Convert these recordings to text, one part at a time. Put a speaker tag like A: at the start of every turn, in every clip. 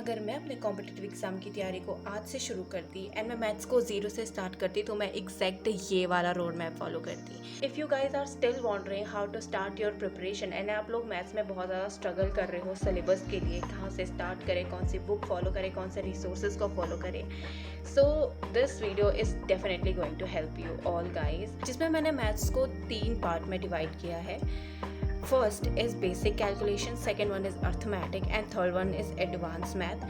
A: अगर मैं अपने कॉम्पिटिटिव एग्ज़ाम की तैयारी को आज से शुरू करती एंड मैं मैथ्स को ज़ीरो से स्टार्ट करती तो मैं एग्जैक्ट ये वाला रोड मैप फॉलो करती। If you guys are still wondering how to start your preparation and आप लोग मैथ्स में बहुत ज़्यादा स्ट्रगल कर रहे हो सिलेबस के लिए, कहाँ से स्टार्ट करें, कौन सी बुक फॉलो करें, कौन से रिसोर्सेज को फॉलो करें, so this video is definitely going to help you all guys, जिसमें मैंने मैथ्स को 3 पार्ट में डिवाइड किया है। First is basic calculation, second one is arithmetic and third one is advanced math.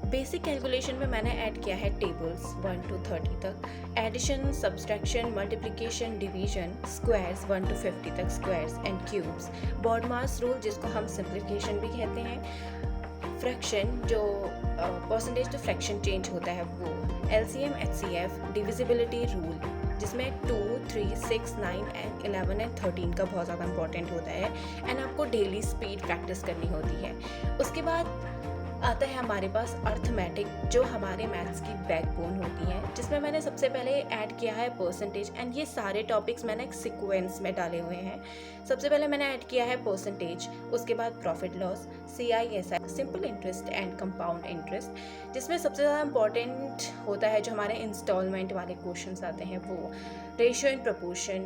A: Basic calculation में मैंने add किया है टेबल्स 1 to 30 तक, addition, subtraction, multiplication, division, squares 1 to 50 तक, squares and cubes, BODMAS rule जिसको हम सिंप्लीफिकेशन भी कहते हैं, फ्रैक्शन जो परसेंटेज टू फ्रैक्शन चेंज होता है वो, एलसीएम, एचसीएफ, डिविजिबिलिटी रूल जिसमें 2, 3, 6, 9 एंड 11 एंड 13 का बहुत ज़्यादा इंपॉर्टेंट होता है एंड आपको डेली स्पीड प्रैक्टिस करनी होती है। उसके बाद आता है हमारे पास अर्थमेटिक जो हमारे मैथ्स की बैकबोन होती है, जिसमें मैंने सबसे पहले ऐड किया है परसेंटेज एंड ये सारे टॉपिक्स मैंने एक सीक्वेंस में डाले हुए हैं। सबसे पहले मैंने ऐड किया है परसेंटेज, उसके बाद profit loss, CISI, simple interest and compound interest, जिसमें सबसे ज़्यादा इंपॉर्टेंट होता है जो हमारे इंस्टॉलमेंट वाले क्वेश्चंस आते हैं वो, ratio and proportion,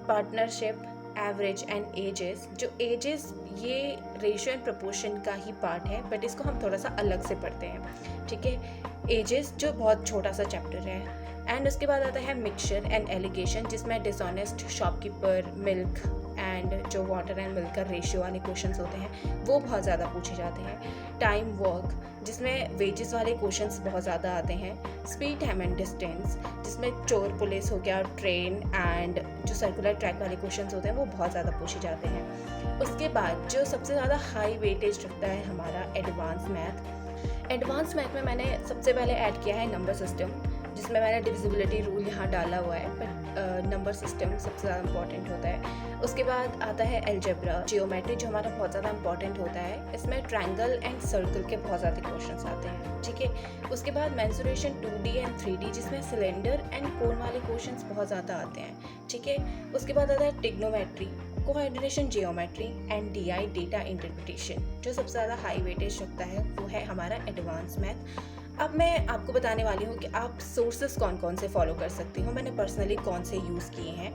A: partnership, average and ages. जो एजेस ये रेशियो एंड प्रपोर्शन का ही पार्ट है बट इसको हम थोड़ा सा अलग से पढ़ते हैं, ठीक है। एजेस जो बहुत छोटा सा चैप्टर है एंड उसके बाद आता है मिक्सचर एंड एलिगेशन जिसमें डिसऑनेस्ट शॉपकीपर, मिल्क एंड जो वाटर एंड मिल्क का रेशियो वाले क्वेश्चंस होते हैं वो बहुत ज़्यादा पूछे जाते हैं, टाइम वर्क जिसमें वेजेस वाले क्वेश्चंस बहुत ज़्यादा आते हैं, स्पीड, टाइम एंड डिस्टेंस जिसमें चोर पुलिस हो गया, ट्रेन एंड जो सर्कुलर ट्रैक वाले क्वेश्चंस होते हैं वो बहुत ज़्यादा पूछे जाते हैं। उसके बाद जो सबसे ज़्यादा हाई वेटेज रखता है हमारा एडवांस मैथ। एडवांस मैथ में मैंने सबसे पहले ऐड किया है नंबर सिस्टम जिसमें मैंने डिविजिबिलिटी रूल यहाँ डाला हुआ है बट नंबर सिस्टम सबसे ज़्यादा इंपॉर्टेंट होता है। उसके बाद आता है अलजेब्रा, जियोमेट्री जो हमारा बहुत ज़्यादा इंपॉर्टेंट होता है, इसमें ट्रायंगल एंड सर्कल के बहुत ज़्यादा क्वेश्चंस आते हैं, ठीक है। उसके बाद मेंसुरेशन 2D एंड 3D जिसमें सिलेंडर एंड कोन वाले क्वेश्चंस बहुत ज़्यादा आते हैं, ठीक है। उसके बाद आता है trigonometry, coordination geometry and DI data interpretation जो सबसे ज़्यादा हाई वेटेज रखता है वो है हमारा एडवांस मैथ। अब मैं आपको बताने वाली हूँ कि आप सोर्सेस कौन कौन से फॉलो कर सकती हो, मैंने पर्सनली कौन से यूज़ किए हैं।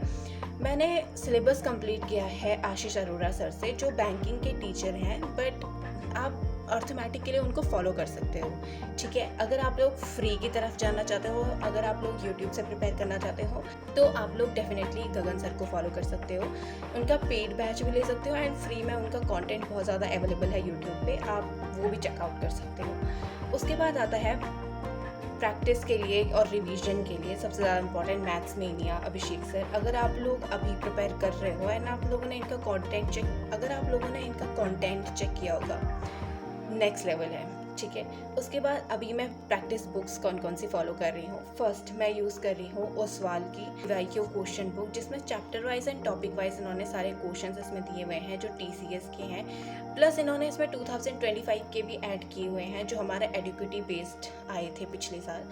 A: मैंने सिलेबस कंप्लीट किया है आशीष अरोड़ा सर से जो बैंकिंग के टीचर हैं बट आप अर्थमेटिक के लिए उनको फॉलो कर सकते हो, ठीक है। अगर आप लोग फ्री की तरफ जाना चाहते हो, अगर आप लोग यूट्यूब से प्रिपेयर करना चाहते हो तो आप लोग डेफिनेटली गगन सर को फॉलो कर सकते हो, उनका पेड बैच भी ले सकते हो एंड फ्री में उनका कंटेंट बहुत ज़्यादा अवेलेबल है यूट्यूब पे, आप वो भी चेकआउट कर सकते हो। उसके बाद आता है प्रैक्टिस के लिए और रिवीजन के लिए सबसे ज़्यादा इंपॉर्टेंट मैथ्स मेनिया अभिषेक सर। अगर आप लोग अभी प्रिपेयर कर रहे हो एंड आप लोगों ने इनका कंटेंट चेक किया होगा, नेक्स्ट लेवल है, ठीक है। उसके बाद अभी मैं प्रैक्टिस बुक्स कौन कौन सी फॉलो कर रही हूँ। फर्स्ट मैं यूज़ कर रही हूँ ओसवाल की IQ क्वेश्चन बुक जिसमें chapter wise and topic wise इन्होंने सारे क्वेश्चंस इसमें दिए हुए हैं जो TCS के हैं, प्लस इन्होंने इसमें 2025 के भी ऐड किए हुए हैं जो हमारे एडुकेटी बेस्ड आए थे पिछले साल,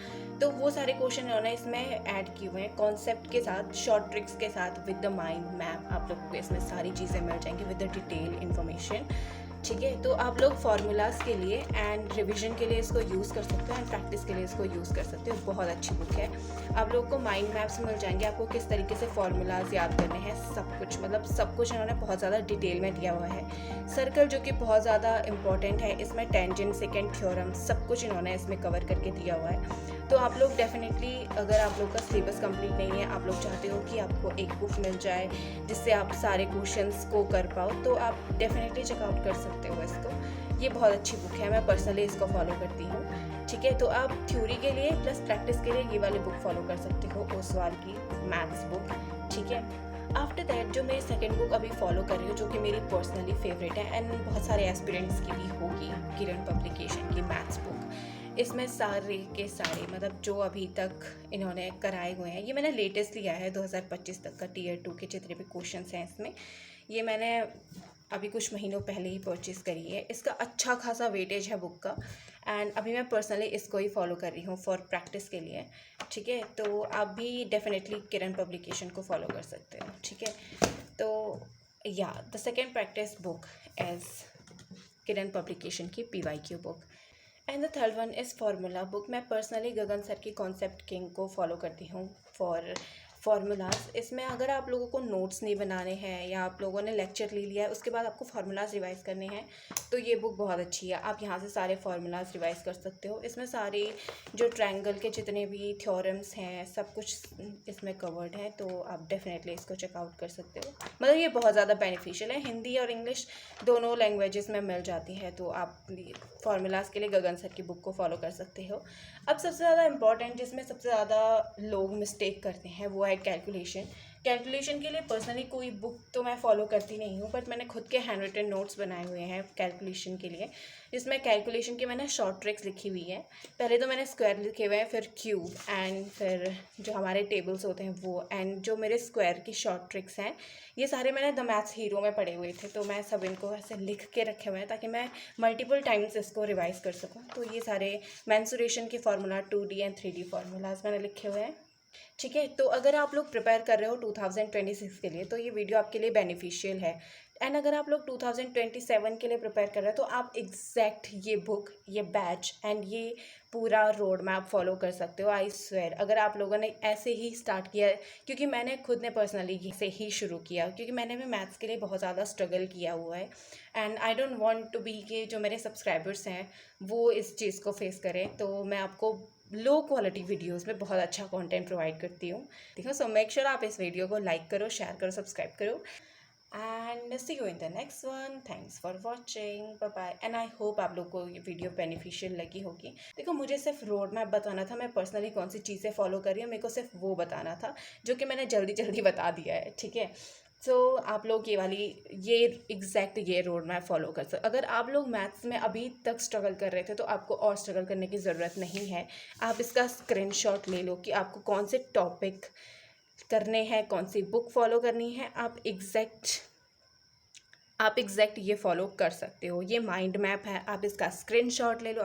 A: तो वो सारे क्वेश्चन इन्होंने इसमें ऐड किए हुए हैं कॉन्सेप्ट के साथ, शॉर्ट ट्रिक्स के साथ, विद द माइंड मैप। आप लोगों को इसमें सारी चीज़ें मिल जाएंगी विद द डिटेल इन्फॉर्मेशन, ठीक है। तो आप लोग फार्मूलाज के लिए एंड रिवीजन के लिए इसको यूज़ कर सकते हो एंड प्रैक्टिस के लिए इसको यूज़ कर सकते हो, बहुत अच्छी बुक है। आप लोगों को माइंड मैप्स मिल जाएंगे, आपको किस तरीके से फार्मूलाज याद करने हैं, सब कुछ, मतलब सब कुछ इन्होंने बहुत ज़्यादा डिटेल में दिया हुआ है। सर्कल जो कि बहुत ज़्यादा इंपॉर्टेंट है, इसमें टेंजेंट, सेकेंड थ्योरम सब कुछ इन्होंने इसमें कवर करके दिया हुआ है। तो आप लोग डेफिनेटली, अगर आप लोग का सिलेबस कंप्लीट नहीं है, आप लोग चाहते हो कि आपको एक बुक मिल जाए जिससे आप सारे क्वेश्चंस को कर पाओ, तो आप डेफिनेटली चेकआउट कर सकते हो इसको। ये बहुत अच्छी बुक है, मैं पर्सनली इसको फॉलो करती हूँ, ठीक है। तो आप थ्योरी के लिए प्लस प्रैक्टिस के लिए ये वाली बुक फॉलो कर सकते हो, ओसवाल की मैथ्स बुक, ठीक है। आफ्टर दैट जो मैं सेकंड बुक अभी फॉलो कर रही हूँ जो कि मेरी पर्सनली फेवरेट है एंड बहुत सारे एस्पिरेंट्स की भी होगी, किरण पब्लिकेशन की मैथ्स बुक। इसमें सारे के सारे मतलब जो अभी तक इन्होंने कराए हुए हैं, ये मैंने लेटेस्ट लिया है 2025 तक का Tier 2 के जितने भी क्वेश्चंस हैं इसमें, ये मैंने अभी कुछ महीनों पहले ही परचेज़ करी है। इसका अच्छा खासा वेटेज है बुक का एंड अभी मैं पर्सनली इसको ही फॉलो कर रही हूँ फॉर प्रैक्टिस के लिए, ठीक है। तो आप भी डेफिनेटली किरण पब्लिकेशन को फॉलो कर सकते हो, ठीक है। तो या the second practice book is Kiran publication की PYQ book. And the third one is formula book. मैं पर्सनली गगन सर की कॉन्सेप्ट किंग को फॉलो करती हूँ फॉर फार्मूलाज। इसमें अगर आप लोगों को नोट्स नहीं बनाने हैं या आप लोगों ने लेक्चर ले लिया है उसके बाद आपको फार्मूलाज रिवाइज़ करने हैं तो ये बुक बहुत अच्छी है। आप यहाँ से सारे फार्मूलाज रिवाइज़ कर सकते हो। इसमें सारे जो ट्रायंगल के जितने भी थ्योरम्स हैं सब कुछ इसमें कवर्ड है, तो आप डेफिनेटली इसको चेकआउट कर सकते हो। मतलब ये बहुत ज़्यादा बेनिफिशियल है, हिंदी और इंग्लिश दोनों लैंग्वेजेस में मिल जाती है, तो आप फार्मूलाज के लिए गगन सर की बुक को फॉलो कर सकते हो। अब सबसे ज़्यादा इम्पॉर्टेंट जिसमें सबसे ज़्यादा लोग मिस्टेक करते हैं वो है कैलकुलेशन। कैलकुलेशन के लिए पर्सनली कोई बुक तो मैं फ़ॉलो करती नहीं हूँ, बट मैंने खुद के हैंड रिटन नोट्स बनाए हुए हैं कैलकुलेशन के लिए, जिसमें कैलकुलेशन की मैंने शॉर्ट ट्रिक्स लिखी हुई है। पहले तो मैंने स्क्वायर लिखे हुए हैं, फिर क्यूब, एंड फिर जो हमारे टेबल्स होते हैं वो, एंड जो मेरे स्क्वायर की शॉर्ट ट्रिक्स हैं ये सारे मैंने द मैथ्स हीरो में पढ़े हुए थे, तो मैं सब इनको ऐसे लिख के रखे हुए हैं ताकि मैं मल्टीपल टाइम्स इसको रिवाइज़ कर सकूँ। तो ये सारे मेंसुरेशन के formula 2D and 3D formulas मैंने लिखे हुए हैं। ठीक है, तो अगर आप लोग प्रिपेयर कर रहे हो 2026 के लिए तो ये वीडियो आपके लिए बेनिफिशियल है। एंड अगर आप लोग 2027 के लिए प्रिपेयर कर रहे हो तो आप एग्जैक्ट ये बुक, ये बैच एंड ये पूरा रोड मैप फॉलो कर सकते हो। आई स्वेयर, अगर आप लोगों ने ऐसे ही स्टार्ट किया है, क्योंकि मैंने खुद ने पर्सनली से ही शुरू किया, क्योंकि मैंने भी मैथ्स के लिए बहुत ज़्यादा स्ट्रगल किया हुआ है, and I don't want to be कि जो मेरे सब्सक्राइबर्स हैं वो इस चीज़ को फेस करें, तो मैं आपको लो क्वालिटी वीडियोस में बहुत अच्छा कंटेंट प्रोवाइड करती हूँ। ठीक है, सो मेक श्योर आप इस वीडियो को लाइक करो, शेयर करो, सब्सक्राइब करो, and see you in the next one. Thanks for watching, bye bye, and I hope आप लोग को ये वीडियो बेनिफिशियल लगी होगी। देखो, मुझे सिर्फ रोड मैप बताना था, मैं पर्सनली कौन सी चीज़ें फॉलो कर रही हूँ, मेरे को सिर्फ वो बताना था, जो कि मैंने जल्दी जल्दी बता दिया है। ठीक है, सो आप लोग ये एग्जैक्ट ये रोड मैप फॉलो कर सकते। अगर आप लोग मैथ्स में अभी तक स्ट्रगल कर रहे थे तो आपको और स्ट्रगल करने की ज़रूरत नहीं है। आप इसका स्क्रीनशॉट ले लो कि आपको कौन से टॉपिक करने हैं, कौन सी बुक फॉलो करनी है। आप एग्जैक्ट ये फॉलो कर सकते हो। ये माइंड मैप है, आप इसका स्क्रीनशॉट ले लो।